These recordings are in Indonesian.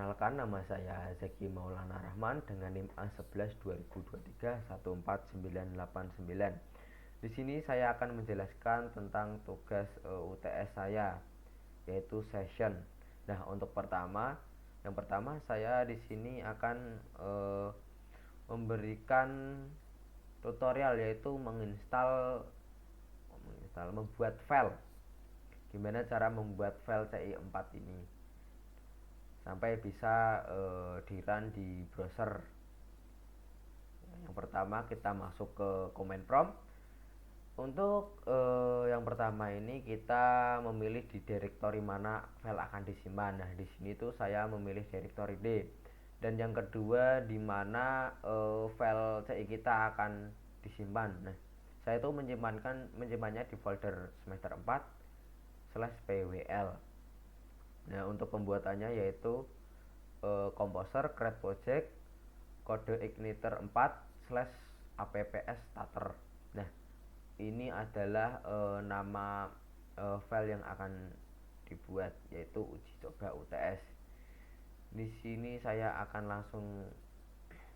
Perkenalkan, nama saya Zeki Maulana Rahman dengan NIM A11 2023 14989. Di sini saya akan menjelaskan tentang tugas UTS saya, yaitu session. Nah, untuk yang pertama saya di sini akan memberikan tutorial, yaitu membuat file. Gimana cara membuat file CI4 ini sampai bisa di-run di browser. Yang pertama kita masuk ke command prompt. Untuk yang pertama ini kita memilih di direktori mana file akan disimpan. Nah, di sini tuh saya memilih direktori D. Dan yang kedua di mana file CI kita akan disimpan. Nah, saya itu menyimpannya di folder semester 4/pwl. Nah, untuk pembuatannya yaitu composer create project kode igniter 4/apps starter. Nah, ini adalah nama file yang akan dibuat, yaitu uji coba UTS. Di sini saya akan langsung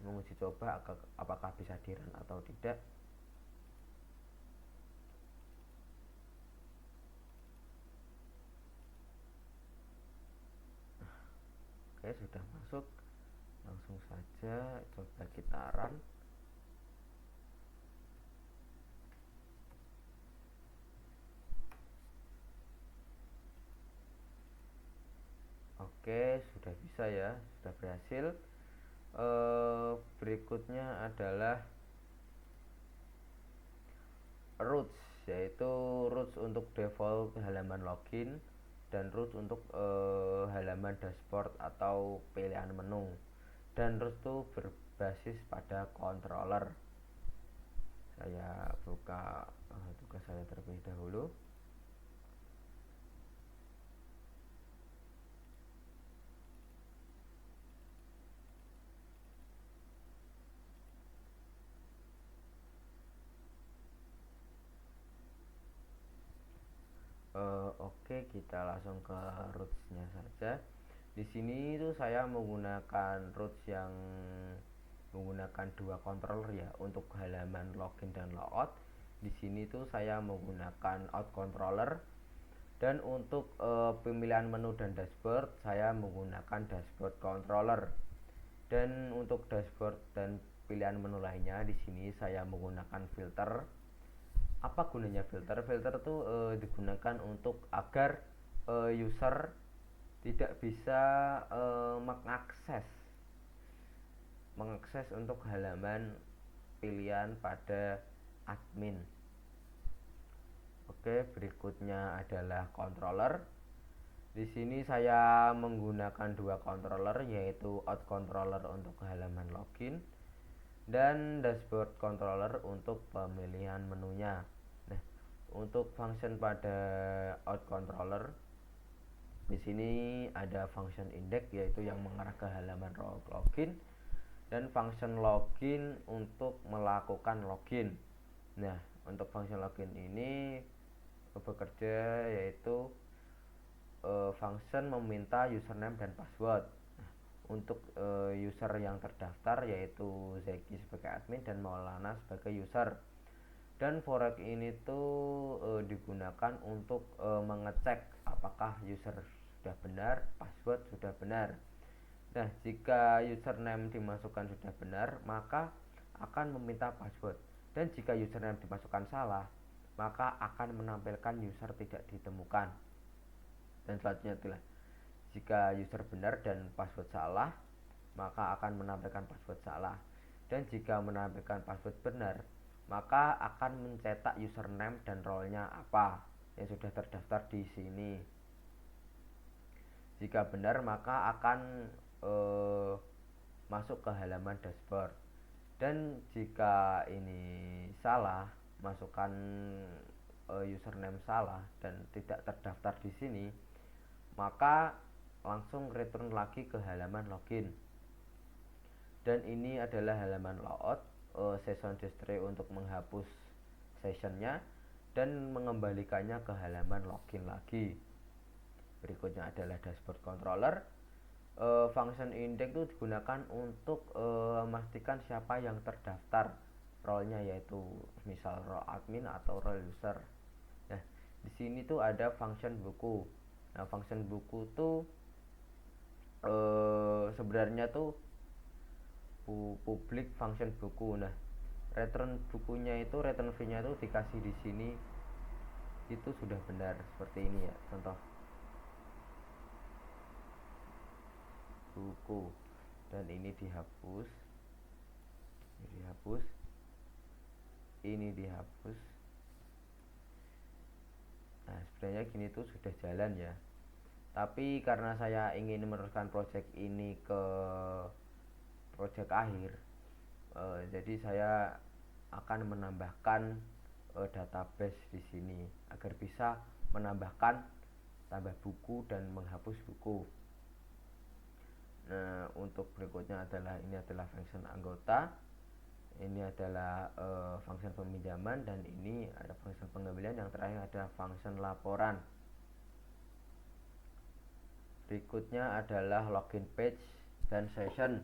menguji coba apakah bisa di-run atau tidak. Oke, sudah masuk. Langsung saja coba kita run. Oke, sudah bisa ya, sudah berhasil. Berikutnya adalah roots, yaitu roots untuk default halaman login dan roots untuk halaman dashboard atau pilihan menu. Dan roots itu berbasis pada controller. Saya buka tugas saya terlebih dahulu. Oke, kita langsung ke rootsnya saja. Di sini itu saya menggunakan roots yang menggunakan dua controller ya untuk halaman login dan logout. Di sini tuh saya menggunakan out controller, dan untuk pemilihan menu dan dashboard saya menggunakan dashboard controller. Dan untuk dashboard dan pilihan menu lainnya di sini saya menggunakan filter. Apa gunanya filter? Filter itu digunakan untuk agar user tidak bisa mengakses untuk halaman pilihan pada admin. Oke, berikutnya adalah controller. Di sini saya menggunakan dua controller, yaitu out controller untuk halaman login dan dashboard controller untuk pemilihan menunya. Nah, untuk function pada out controller di sini ada function index, yaitu yang mengarah ke halaman login, dan function login untuk melakukan login. Nah, untuk function login ini bekerja yaitu function meminta username dan password. Nah, untuk user yang terdaftar yaitu Zeki sebagai admin dan Maulana sebagai user. Dan for ini tuh digunakan untuk mengecek apakah user sudah benar, password sudah benar. Nah, jika username dimasukkan sudah benar, maka akan meminta password. Dan jika username dimasukkan salah, maka akan menampilkan user tidak ditemukan. Dan selanjutnya adalah jika user benar dan password salah, maka akan menampilkan password salah. Dan jika menampilkan password benar, maka akan mencetak username dan role-nya apa yang sudah terdaftar di sini. Jika benar, maka akan masuk ke halaman dashboard. Dan jika ini salah, masukkan username salah dan tidak terdaftar di sini, maka langsung return lagi ke halaman login. Dan ini adalah halaman logout, session history untuk menghapus sessionnya dan mengembalikannya ke halaman login lagi. Berikutnya adalah dashboard controller. function index itu digunakan untuk memastikan siapa yang terdaftar role-nya, yaitu misal role admin atau role user. Nah, di sini tuh ada function buku. Nah, function buku tuh sebenarnya tuh public function buku. Nah, return bukunya itu, return fee-nya itu dikasih di sini, itu sudah benar seperti ini ya. Contoh buku, dan ini dihapus, ini dihapus. Nah, sebenarnya gini tuh sudah jalan ya. Tapi karena saya ingin meneruskan project ini ke project akhir, jadi saya akan menambahkan database di sini agar bisa menambahkan tambah buku dan menghapus buku. Nah, untuk berikutnya adalah ini adalah function anggota, ini adalah function peminjaman, dan ini ada function pengambilan. Yang terakhir ada function laporan. Berikutnya adalah login page dan session.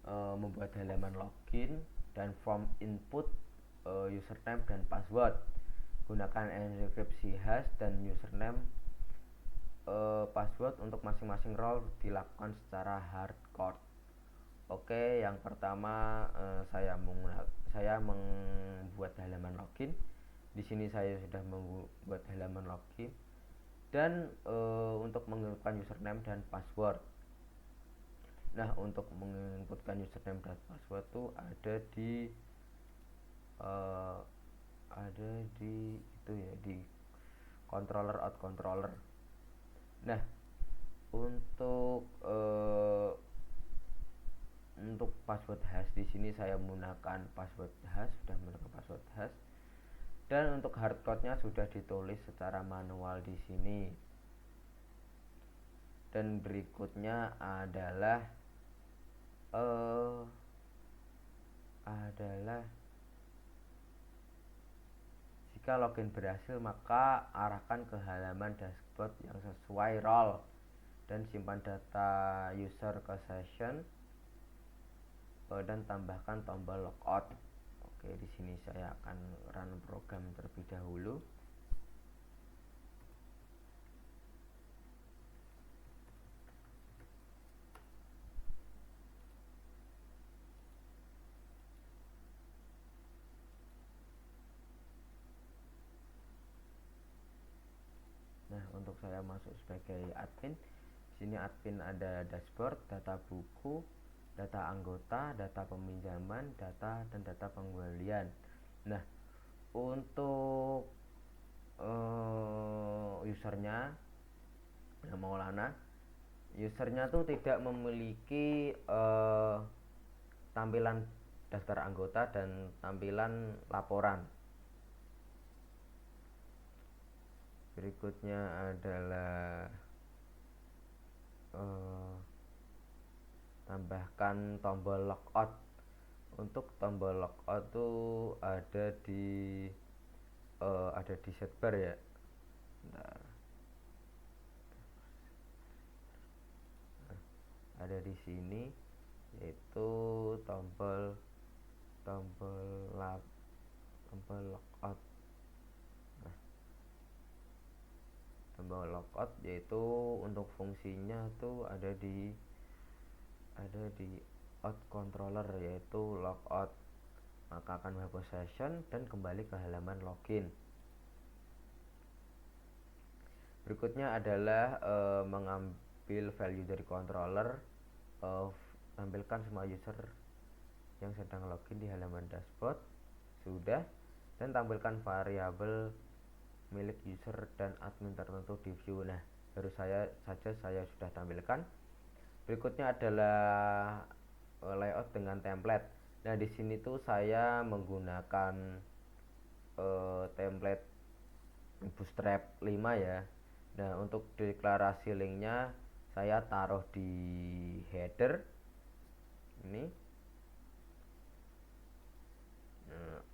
Membuat halaman login dan form input username dan password. Gunakan enkripsi hash dan username password untuk masing-masing role dilakukan secara hardcode. Oke, yang pertama saya membuat halaman login. Di sini saya sudah membuat halaman login, dan untuk menginputkan username dan password. Nah, untuk menginputkan username dan password tuh ada di itu ya, di controller out controller. Nah, untuk password hash di sini saya menggunakan password hash, dan untuk hardcode-nya sudah ditulis secara manual di sini. Dan berikutnya adalah jika login berhasil, maka arahkan ke halaman dashboard yang sesuai role dan simpan data user ke session, dan tambahkan tombol logout. Oke, di sini saya akan run program terlebih dahulu. Nah, untuk saya masuk sebagai admin, sini admin ada dashboard, data buku, data anggota, data peminjaman, data dan data pengembalian. Nah, untuk usernya, Maulana, usernya tuh tidak memiliki tampilan daftar anggota dan tampilan laporan. Berikutnya adalah tambahkan tombol logout. Untuk tombol logout tuh ada di sidebar ya. Bentar. Ada di sini, yaitu tombol logout. Tombol logout yaitu untuk fungsinya tuh ada di out controller, yaitu logout, maka akan menghapus session dan kembali ke halaman login. Berikutnya adalah mengambil value dari controller, tampilkan semua user yang sedang login di halaman dashboard, sudah, dan tampilkan variabel milik user dan admin tertentu di view. Nah, baru saya sudah tampilkan. Berikutnya adalah layout dengan template. Nah, di sini tuh saya menggunakan template Bootstrap 5 ya. Nah, untuk deklarasi linknya saya taruh di header ini.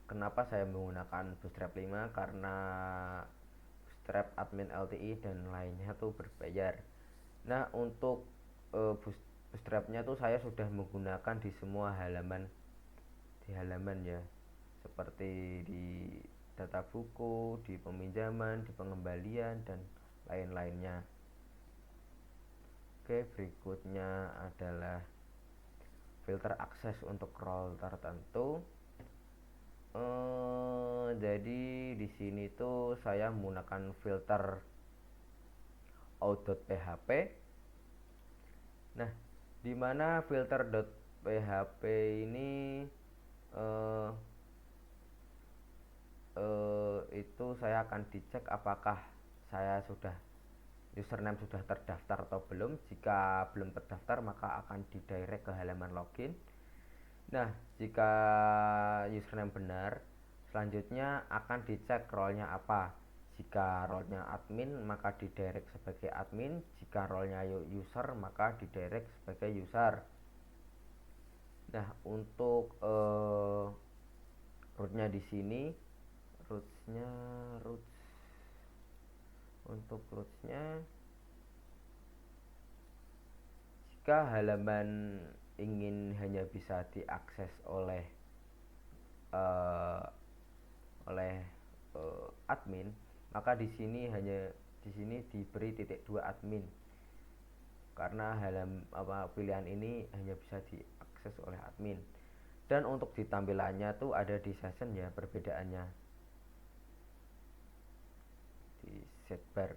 Kenapa saya menggunakan Bootstrap 5? Karena Bootstrap admin LTI dan lainnya tuh berbayar. Nah, untuk bootstrapnya tuh saya sudah menggunakan di semua halaman, ya, seperti di data buku, di peminjaman, di pengembalian, dan lain-lainnya. Oke, berikutnya adalah filter akses untuk role tertentu. Jadi di sini tuh saya menggunakan filter out.php. Nah, di mana filter.php ini itu saya akan dicek apakah username sudah terdaftar atau belum. Jika belum terdaftar maka akan didirect ke halaman login. Nah, jika username benar, selanjutnya akan dicek role-nya apa. Jika role-nya admin maka didirect sebagai admin, jika role-nya user maka didirect sebagai user. Nah, untuk root-nya di sini, untuk roots-nya, jika halaman ingin hanya bisa diakses oleh admin, maka di sini diberi titik 2 admin, karena pilihan ini hanya bisa diakses oleh admin. Dan untuk di tampilannya tuh ada di session ya perbedaannya, di setbar.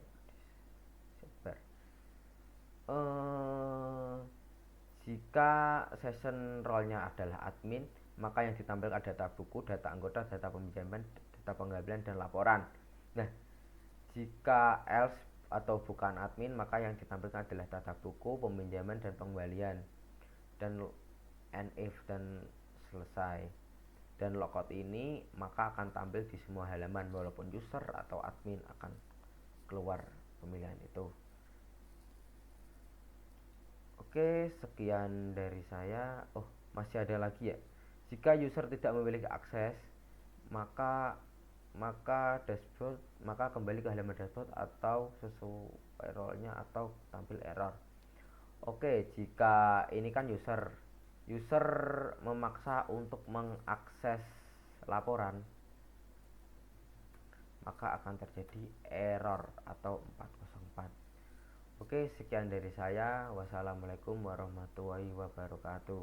Jika session role-nya adalah admin, maka yang ditampilkan data buku, data anggota, data peminjaman, data pengembalian, dan laporan. Nah, jika else atau bukan admin, maka yang ditampilkan adalah data buku, peminjaman, dan pengembalian, dan if dan selesai. Dan logout ini maka akan tampil di semua halaman walaupun user atau admin akan keluar pemilihan itu. Oke, sekian dari saya. Oh, masih ada lagi ya. Jika user tidak memiliki akses, maka kembali ke halaman dashboard atau sesuai role-nya atau tampil error. Oke, jika ini kan user memaksa untuk mengakses laporan, maka akan terjadi error atau 404. Oke, sekian dari saya. Wassalamualaikum warahmatullahi wabarakatuh.